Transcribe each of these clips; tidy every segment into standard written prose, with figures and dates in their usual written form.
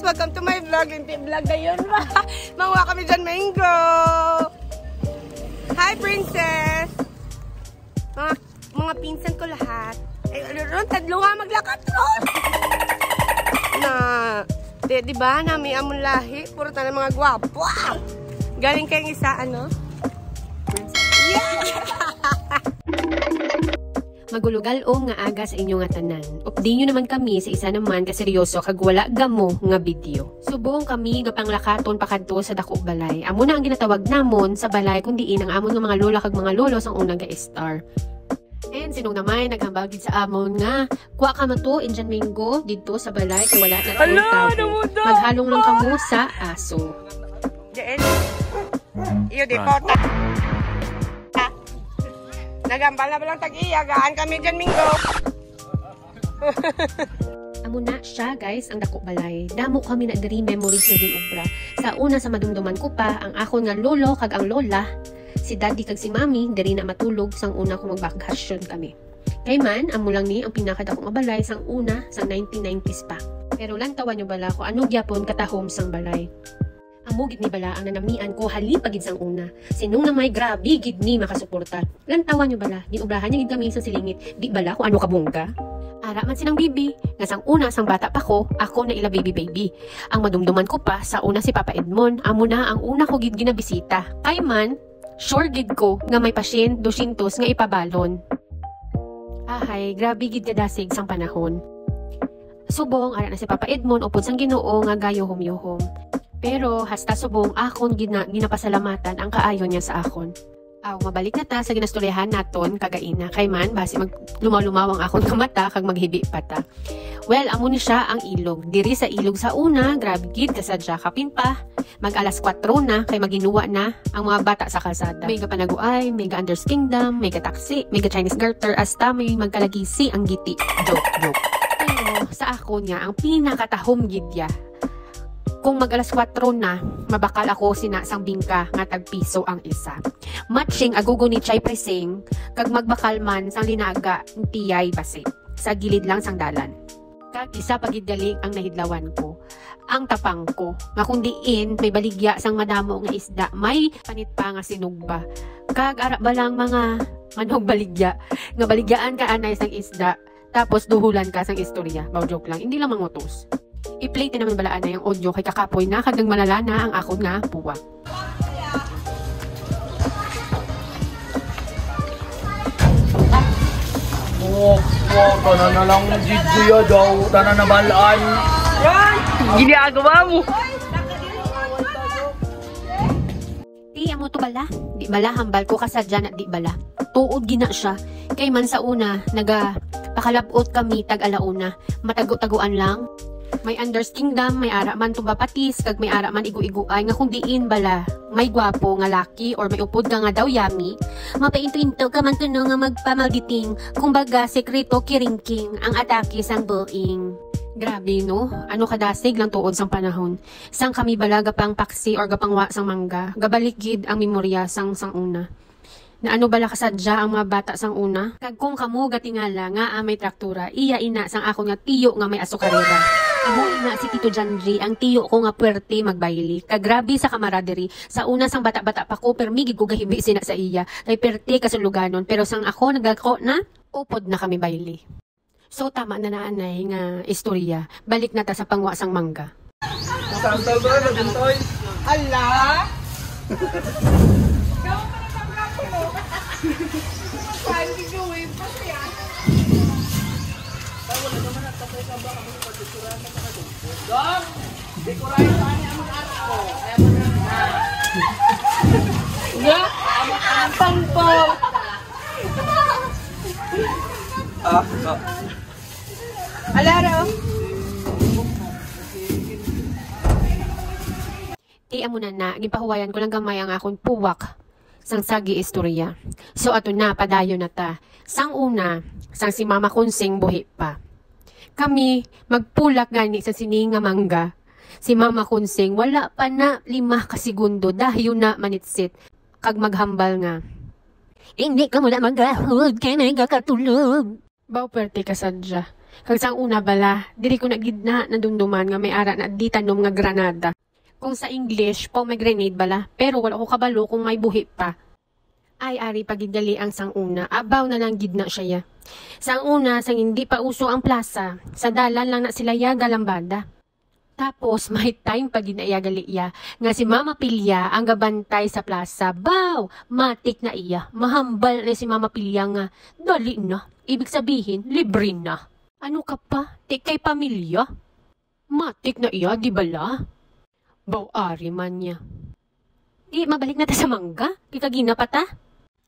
Welcome to my vlog. Linti vlog na yun. Manguha kami dyan, mango. Hi, princess. Mga pinsan ko lahat. Ay, ron, tadlo nga maglakad ron. Na, diba, nami amon lahi. Puro tayo mga gwapo. Galing kayong isa, ano? Yeah! Magulugal o nga aga sa inyo nga tanan. Update nyo naman kami sa isa naman kaseryoso kag wala gamo nga video. Subong kami gapanglakaton pakadto sa dako balay. Amo na ang ginatawag namon sa balay kundi ang amon nga mga lola kag mga lolo sang unang ga-star. And sinong naman naghambagid sa amon nga kuha ka mato injan minggo didto sa balay kay wala na tao. Maghalong lang kamo sa aso. Diyan. Iyo di kota. Nagambala ba lang tag-iyagaan kami dyan, Minggo. Amo na siya, guys, ang dako balay. Damo kami na diri memories na din ubra. Sa una sa madumduman ko pa, ang akon nga lolo kag ang lola, si daddy kag si mami, diri na matulog sang una ko magbakasyon kami. Kay man, amo lang ni ang pinakadako nga balay sang una sang 1990s pa. Pero lang tawan nyo bala ko ano gyapon katahom sang balay. Amo gid ni bala ang nanamian ko halipagid sang una. Sinong na may grabe gid ni makasuporta. Lantawan nyo bala, ginubrahan niya gid kami sa silingit. Di bala ko ano kabungga. Ara man sinang bibi, nga sang una sang bata pa ko, ako na ila baby. Ang madumduman ko pa sa una si Papa Edmond, amo na ang una ko gid ginabisita. Kay man, sure gid ko nga may pasyen 200 nga ipabalon. Ahay, grabe gid kadasig sang panahon. Subong ara na si Papa Edmond upod sang Ginoo nga gayohom-yohom. Pero hasta subong akon ginapasalamatan ang kaayo niya sa akon. Aw, mabalik na ta sa ginastoryahan naton kagaina. Kay man, basi lumaw-lumaw ang akon nga mata kag maghibi pa ta. Well, amo ni siya ang ilog. Diri sa ilog sa una, grabe gid kasadya kapin pa. Mag alas 4 na, kay maginuwa na ang mga bata sa kalsada. May panaguay, may Unders Kingdom, may taxi, may Chinese garter, hasta may magkalagisi ang giti. Joke. Pero sa akon nga, ang pinakatahom gidya. Kung mag alas 4 na, mabakal ako sinasang bingka nga tagpiso ang isa. Matching agugo ni Chay Presing, kag magbakal man sang linaga ng tiyay base. Sa gilid lang sang dalan. Kag isa pagidgaling ang nahidlawan ko. Ang tapang ko, nga kundiin may baligya sang madamo nga isda, may panit pa nga sinugba. Kag ara ba lang mga manog baligya, nga baligyaan ka anay sang isda, tapos duhulan ka sang istorya. Bao joke lang, hindi lang mangutos. I-play din naman balaan na yung audio kay kakapoy na kagang malala na ang akon nga puwa. Tanan na lang video daw, tanan na balaan. Ginagawa mo. Di amo to bala. Di bala hambal ko kasadya na di bala. Tuod gina siya. Kay man sa una, pakalabot kami tag-alauna. Matago-taguan lang. May Unders Kingdom, may ara man tumbapatis, kag may ara man igu-iguay nga kung diin bala. May gwapo nga laki or may upod ka nga daw yami. Mapainto-into ka man tuno nga magpamauditing. Kumbaga, sekreto kiringking ang atake sang buing. Grabe no? Ano kadasig lang tuod sang panahon. Sang kami bala gapang paksi or gapang wa sang mangga. Gabalikid ang memorya sang una. Na ano bala kasadya ang mga bata sang una? Kag kung kamo gatingala nga may traktura, iya ina sang ako nga tiyo nga may asukarera. Amo ina si Tito Janji, ang tiyo ko nga puwerte magbayli. Kagrabe sa camaraderie. Sa una sang bata-bata pa ko, permigid ko gahibi sina sa iya. Kay perte kasuluganon. Pero sang ako nagako na, upod na kami bayli. So tama na naanay nga istorya. Balik na ta sa pangwa sang mangga. Ala! Alaro. Di amo na gipahuwayan ko lang gamay ang akong puwak sang sagi istorya. So ato na padayon na ta. Sang una, sang si Mama Kunsing buhi pa. Kami magpulak gani sa sininga mangga. Si Mama Kunsing wala pa na 5 ka segundo dahil na manitsit kag maghambal nga. Hindi ka muna maghahod kay nagkakatulog. Baw perte ka sadya. Kag sang una bala, diri ko nagidna na dumduman nga may ara na di tanom nga granada. Kung sa English, pomegranate bala, pero wala ko kabalo kung may buhi pa. Ay ari pagidali ang sang una, abaw na lang gidna siya ya. Sang una, sang hindi pa uso ang plaza, sa dalan lang na sila ya galambada. Tapos may time pag ginaiyagali iya, nga si Mama Pilya ang gabantay sa plaza. Baw! Matik na iya, mahambal na si Mama Pilya nga, dali na, ibig sabihin, libre na. Ano ka pa? Di kay pamilya? Matik na iya, di bala? Baw-ari man niya. Di, mabalik na ta sa mangga? Kikagina pa ta?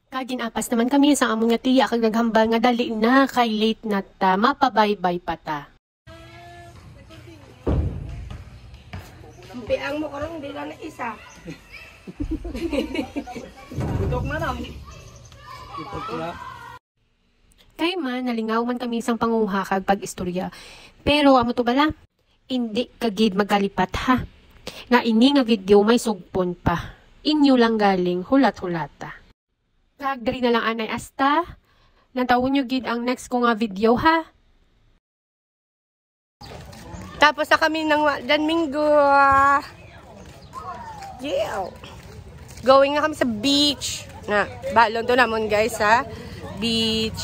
Kaginapas naman kami sa among nga tiya kag naghambal nga dali na kay late na ta, mapabaybay pa ta. Piang mo karong di lang na isa. Butok na nam. Butok na. Kay man, nalingaw man kami isang panguha kag pag-istorya. Pero amo to bala, hindi kagid magkalipat ha. Nga ini nga video may sugpon pa. Inyo lang galing hulat-hulata. Kag diri na lang anay asta. Nantawon nyo gid ang next ko nga video ha. Tapos na kami ng Danminggo. Yeah. Going na kami sa beach. Na, balon to namon guys ha. Beach.